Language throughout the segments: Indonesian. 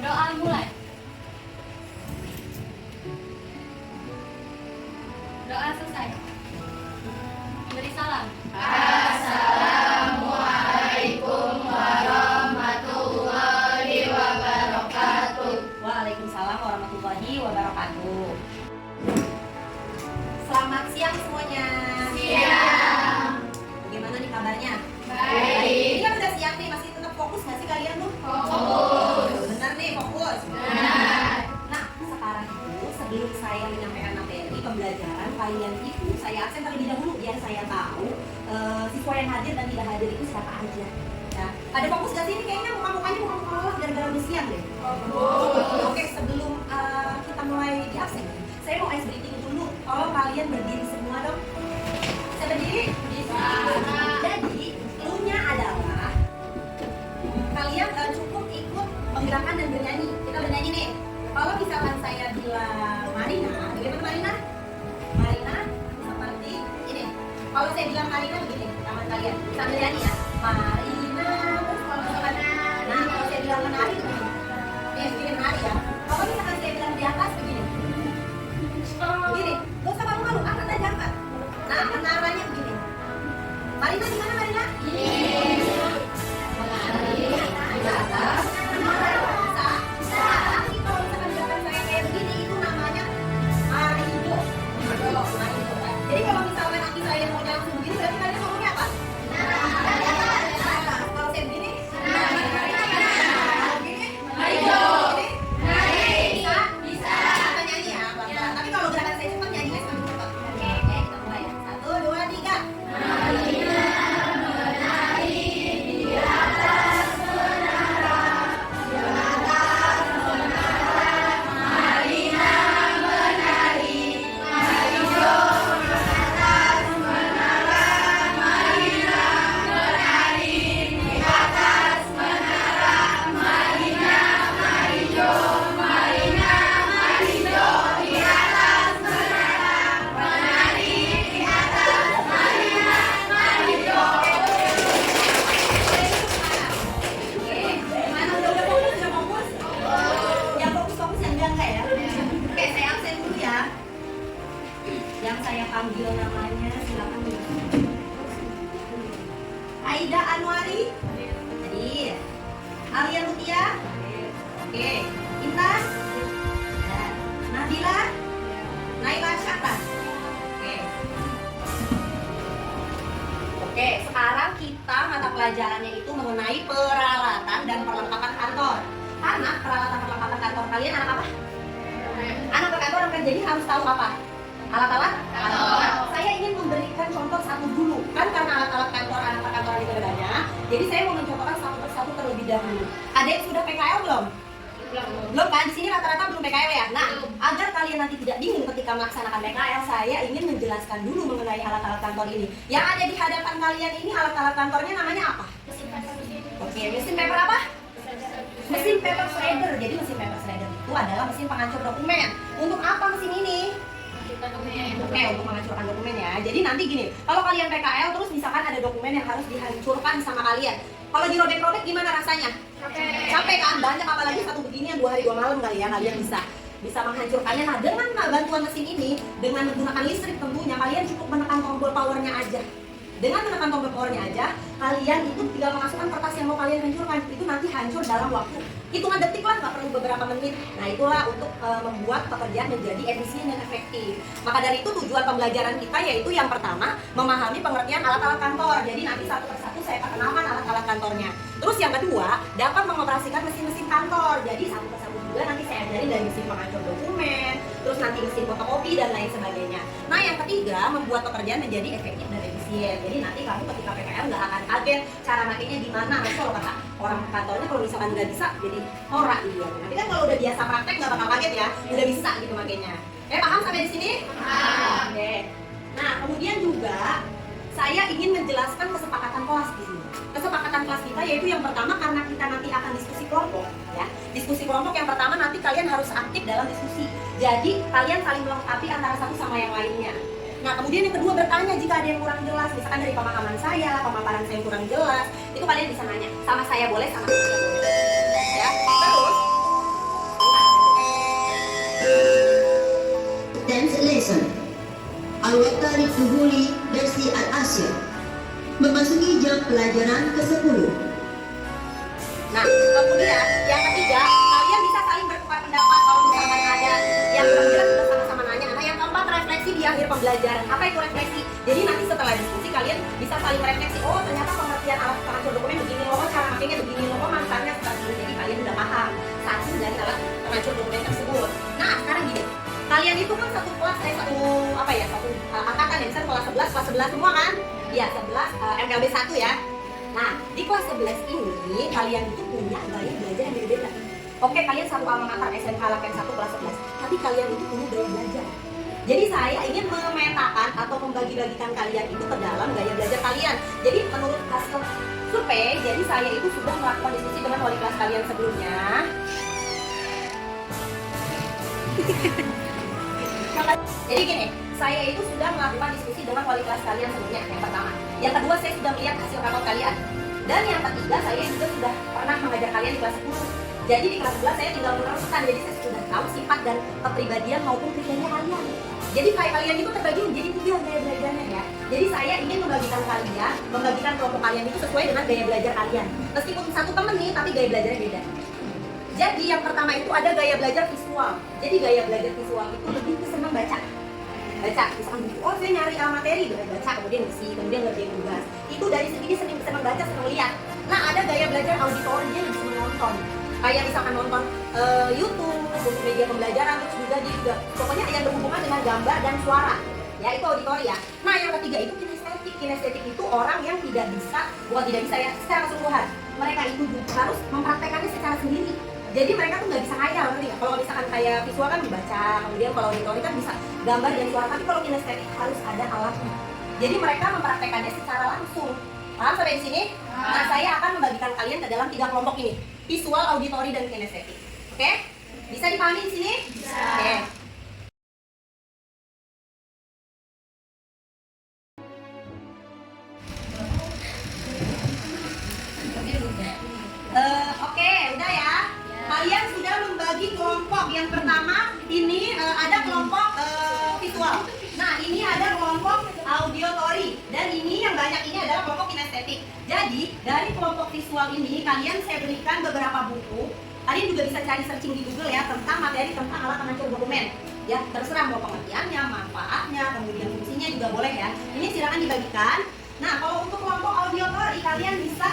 Berdoa mulai. Doa selesai. Beri salam. Assalamualaikum warahmatullahi wabarakatuh. Waalaikumsalam warahmatullahi wabarakatuh. Selamat siang semuanya. Siang. Bagaimana nih kabarnya? Baik. Ini kan udah siang nih, masih tetap fokus nggak sih kalian tuh? Fokus. Benar nih, fokus. Benar. Nah, sekarang itu sebelum saya menyampaikan materi pembelajaran kalian itu, saya absen terlebih dahulu biar saya tahu siswa yang hadir dan tidak hadir itu siapa aja. Ya, ada fokus gak sih? Ini kayaknya muka-mukanya muka-muka lelah gara-gara udah siang deh. Oke, sebelum kita mulai di absen, saya mau ice breathing dulu. Tolong kalian berdiri semua dong. Saya berdiri? Bisa. Jadi, clue-nya adalah kalian cukup ikut menggerakan dan bernyanyi. Kita bernyanyi nih. Kalau misalkan saya bilang Marina, bagaimana Marina? Marina seperti ini. Kalau saya bilang Marina begini, tangan kalian sambil nyanyi ya. Marina, terus kalau misalkan nah kalau saya bilang menari begini. Begini menari ya. Kalau misalkan saya bilang di atas begini. Begini, gak usah malu-malu, angkat aja angkat. Nah, menaranya begini. Marina gimana Marina? Ini. Menari. Di atas. Bisa. Tapi kalau misalkan gerakan saya kayak begini itu namanya marido. Marido. Jadi kalau misalkan nanti saya mau langsung begini, berarti kalian ngomongnya apa? Kalau saya begini? Begini? Marido. Begini? Bisa? Bisa. Kita nyanyi ya, pelan-pelan. Tapi kalau gerakan saya cepat, nyanyinya semakin cepat. Oke, kita mulai ya. 1, 2, 3. Marina menari di atas menara. Di atas menara. Marina menari. Marido di atas menara. Marina menari di atas menara. Marina Marido. Marina Marido di atas menara. Menari di atas Marina Marido. Gimana? Udah fokus? Udah fokus? Yang fokus-fokus yang enggak ya? Oke, saya absen dulu ya. Yang saya panggil namanya silakan. Aida Anwari. Hadir. Alia Mutia. Oke. Intan. Dan Nabila. Naila Syahta. Oke. Oke, sekarang kita mata pelajarannya itu mengenai peralatan dan perlengkapan kantor. Karena peralatan perlengkapan kantor kalian anak apa? Anak perkantoran kan, jadi harus tahu apa? Alat-alat Kantor. Saya ingin memberikan contoh satu dulu. Kan karena alat-alat kantor anak perkantoran itu ada banyak. Jadi saya mau mencontohkan satu persatu terlebih dahulu. Ada yang sudah PKL belum? Belum kan? Di sini rata-rata belum PKL ya. Nah, agar kalian nanti tidak bingung ketika melaksanakan PKL, saya ingin menjelaskan dulu mengenai alat-alat kantor ini. Yang ada di hadapan kalian ini alat-alat kantornya namanya apa? Oke, mesin paper apa? Mesin paper shredder. Jadi mesin paper shredder itu adalah mesin penghancur dokumen. Untuk apa mesin ini? Oke, untuk menghancurkan dokumen ya. Jadi nanti gini, kalau kalian PKL terus misalkan ada dokumen yang harus dihancurkan sama kalian. Kalau dirobek-robek gimana rasanya? Capek kan? Banyak, apalagi satu beginian 2 hari 2 malam kali ya, kalian bisa menghancurkannya. Nah, dengan bantuan mesin ini, dengan menggunakan listrik tentunya, kalian cukup menekan tombol powernya aja. Dengan menekan tombol powernya aja, kalian itu tinggal memasukkan kertas yang mau kalian hancurkan. Itu nanti hancur dalam waktu hitungan detik lah, nggak perlu beberapa menit. Nah, itulah untuk membuat pekerjaan menjadi efisien dan efektif. Maka dari itu tujuan pembelajaran kita yaitu yang pertama, memahami pengertian alat-alat kantor. Jadi nanti satu persatu saya perkenalkan alat-alat kantornya. Terus yang kedua, dapat mengoperasikan mesin-mesin kantor. Jadi satu persatu juga nanti saya ajarin dari mesin penghancur dokumen, terus nanti mesin fotokopi dan lain sebagainya. Nah, yang ketiga, membuat pekerjaan menjadi efektif dan efisien. Jadi nanti kamu ketika PKL nggak akan kaget cara makainya gimana. Nanti kalau kata orang kantornya kalau misalkan nggak bisa, jadi norak dia. Nanti kan kalau udah biasa praktek nggak bakal kaget ya, udah bisa gitu makainya. Paham sampai di sini? Paham. Oke. Nah, kemudian juga saya ingin menjelaskan kesepakatan kelas di sini. Kesepakatan kelas kita yaitu yang pertama, karena kita nanti akan diskusi kelompok ya. Diskusi kelompok yang pertama nanti kalian harus aktif dalam diskusi. Jadi kalian saling melengkapi antara satu sama yang lainnya. Nah, kemudian yang kedua, bertanya jika ada yang kurang jelas, misalkan dari pemahaman saya, pemaparan saya yang kurang jelas, itu kalian bisa nanya sama saya boleh, sama saya boleh. Ya, terus Lesson Al-Watari Tuhuli Versi Al-Asyir memasuki jam pelajaran ke-10. Nah, kemudian yang ketiga, kalian bisa saling bertukar pendapat kalau misalkan ada yang belum jelas kita sama-sama nanya. Nah, yang keempat, refleksi di akhir pembelajaran. Apa itu refleksi? Jadi nanti setelah diskusi kalian bisa saling refleksi. Oh, ternyata pengertian alat pengatur dokumen begini loh, cara makainya begini loh, manfaatnya seperti ini. Jadi kalian udah paham satu dari alat pengatur dokumen tersebut. Nah, sekarang gini. Kalian itu kan satu kelas, satu angkatan ya, misalnya kelas 11 semua kan? Iya, 11 MKB 1 ya. Nah, di kelas 11 ini kalian itu punya gaya belajar yang berbeda. Oke, kalian satu alma mater SMK Lapen 1 kelas 11, tapi kalian itu punya gaya belajar. Jadi saya ingin memetakan atau membagi-bagikan kalian itu ke dalam gaya belajar kalian. Jadi menurut hasil survei, jadi saya itu sudah melakukan diskusi dengan wali kelas kalian sebelumnya. Jadi gini, saya itu sudah melakukan diskusi dengan wali kelas kalian sebelumnya, yang pertama. Yang kedua, saya sudah melihat hasil rapor kalian. Dan yang ketiga, saya juga sudah pernah mengajar kalian di kelas 10. Jadi di kelas 11 saya tinggal meneruskan, jadi saya sudah tahu sifat dan kepribadian maupun kriteria kalian. Jadi kayak kalian itu terbagi menjadi 3 gaya belajarnya ya. Jadi saya ingin membagikan kalian, membagikan kelompok kalian itu sesuai dengan gaya belajar kalian. Meskipun satu temen nih, tapi gaya belajarnya beda. Jadi yang pertama itu ada gaya belajar visual. Jadi gaya belajar visual itu lebih ke senang baca, misalkan buku, oh saya nyari materi, baca, kemudian isi, kemudian ngerjain tugas. Itu dari segi senang baca, senang lihat. Nah, ada gaya belajar auditori, dia lebih senang nonton. Kayak misalkan nonton YouTube untuk media pembelajaran, terus juga dia juga pokoknya yang berhubungan dengan gambar dan suara. Ya, itu auditori ya. Nah, yang ketiga itu kinestetik. Kinestetik itu orang yang tidak bisa ya, secara keseluruhan. Mereka itu harus mempraktekannya secara sendiri. Jadi mereka tuh nggak bisa ngayal, ngerti nggak? Kalau misalkan kayak visual kan dibaca, kemudian kalau auditori kan bisa gambar dan suara, tapi kalau kinestetik harus ada alatnya. Jadi mereka mempraktekannya secara langsung. Paham sampai di sini? Nah, saya akan membagikan kalian ke dalam 3 kelompok ini, visual, auditori, dan kinestetik. Oke? Bisa dipahami di sini? Bisa. Oke. Oke, udah ya. Kalian sudah membagi kelompok. Yang pertama ini ada kelompok visual. Nah, ini ada kelompok auditori. Dan ini yang banyak ini adalah kelompok kinestetik. Jadi dari kelompok visual ini kalian saya berikan beberapa buku. Kalian juga bisa cari searching di Google ya tentang materi tentang alat pengatur dokumen. Ya, terserah mau pengertiannya, manfaatnya, kemudian fungsinya juga boleh ya. Ini silakan dibagikan. Nah, kalau untuk kelompok auditori kalian bisa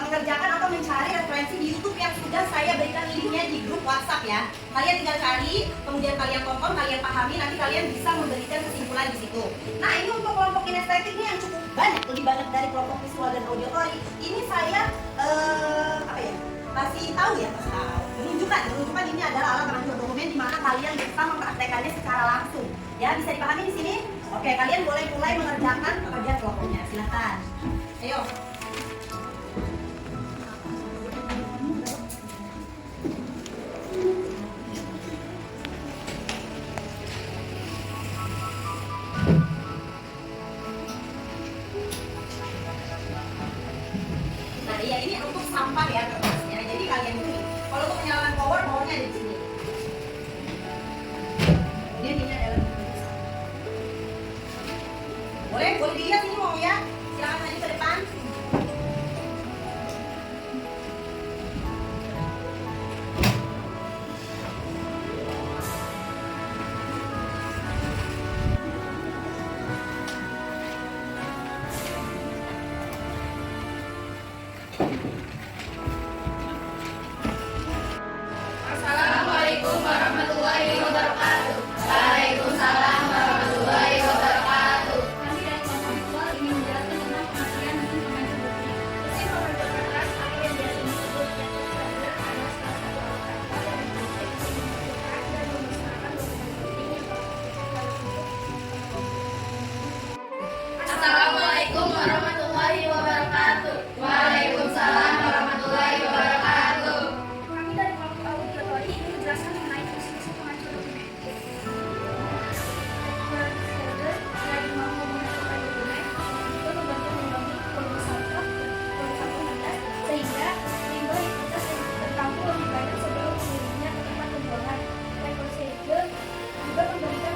mengerjakan atau mencari referensi di YouTube yang sudah saya berikan linknya di grup WhatsApp ya. Kalian tinggal cari, kemudian kalian tonton, kalian pahami, nanti kalian bisa memberikan kesimpulan di situ. Nah, ini untuk kelompok kinestetik ini yang cukup banyak, lebih banyak dari kelompok visual dan auditori. Ini saya kasih tahu ya, menunjukkan ini adalah alat pengatur dokumen di mana kalian bisa mempraktekannya secara langsung. Ya, bisa dipahami di sini? Oke, kalian boleh mulai mengerjakan pekerjaan kelompoknya. Silakan. Ayo. Nah, iya ini untuk sampah ya kertasnya. Jadi kalian ini, kalau untuk menyalakan powernya ada di sini. Kemudian ini adalah boleh dilihat ini mau ya. Silakan maju ke depan. Assalamualaikum warahmatullahi wabarakatuh. Waalaikumsalam warahmatullahi wabarakatuh. Kami dari kelompok visual ingin menjelaskan tentang pengertian mesin pengatur dokumen. Mesin pengatur kertas atau yang biasa disebut adalah salah satu alat kantor yang berfungsi untuk mengumpulkan dan memusnahkan dokumen penting yang Assalamualaikum warahmatullahi wabarakatuh. Waalaikumsalam warahmatullahi wabarakatuh. Kami dari kelompok auditori ingin menjelaskan mengenai fungsi mesin pengatur dokumen. Berseger dari mau memasukkan dokumen juga membantu mengembangkan volume 1 sehingga limbah yang kertas yang tertampung lebih banyak sebelum mengirimnya ke tempat pembuangan. Recycle juga memberikan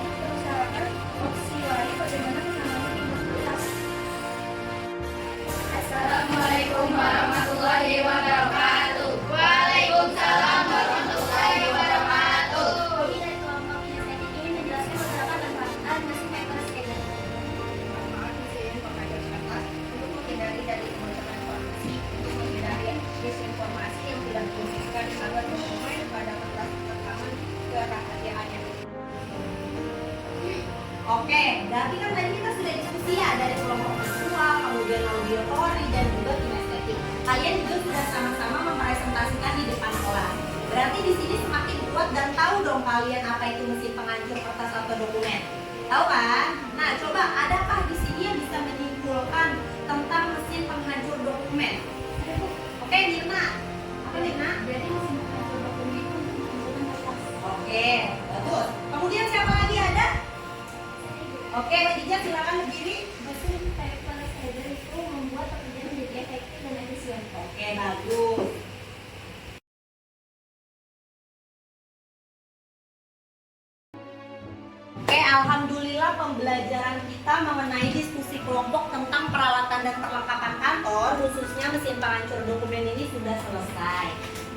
Oke, berarti kan tadi kita sudah diskusi ya dari kelompok visual, kemudian auditory dan juga kinestetik. Kalian juga sudah sama-sama mempresentasikan di depan kelas. Berarti di sini semakin kuat dan tahu dong kalian apa itu mesin penghancur kertas atau dokumen. Tahu kan? Nah, coba adakah di sini yang bisa menyimpulkan tentang mesin penghancur dokumen? Oke, Mirna. Apa Mirna? Jadi mesin penghancur dokumen itu untuk menghancurkan kertas. Oke, bagus. Kemudian siapa lagi ada? Oke, Khadijah silakan berdiri. Mesin paper shredder itu membuat pekerjaan menjadi efektif dan efisien. Oke, bagus. Oke, alhamdulillah pembelajaran kita mengenai diskusi kelompok tentang peralatan dan perlengkapan kantor, khususnya mesin penghancur dokumen ini sudah selesai.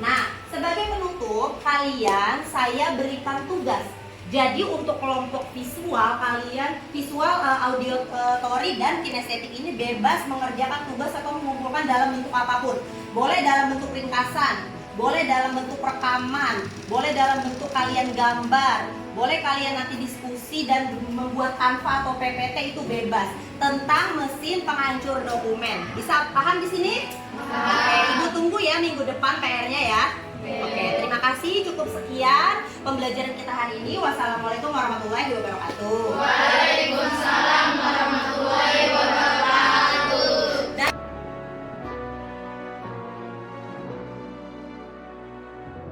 Nah, sebagai penutup, kalian saya berikan tugas. Jadi untuk kelompok visual, kalian visual, auditory dan kinestetik ini bebas mengerjakan tugas atau mengumpulkan dalam bentuk apapun. Boleh dalam bentuk ringkasan, boleh dalam bentuk rekaman, boleh dalam bentuk kalian gambar, boleh kalian nanti diskusi dan membuat Canva atau PPT, itu bebas tentang mesin penghancur dokumen. Bisa paham di sini? Oke, Ibu tunggu ya minggu depan PR-nya ya. Oke, terima kasih. Cukup sekian pembelajaran kita hari ini. Wassalamualaikum warahmatullahi wabarakatuh. Waalaikumsalam warahmatullahi wabarakatuh.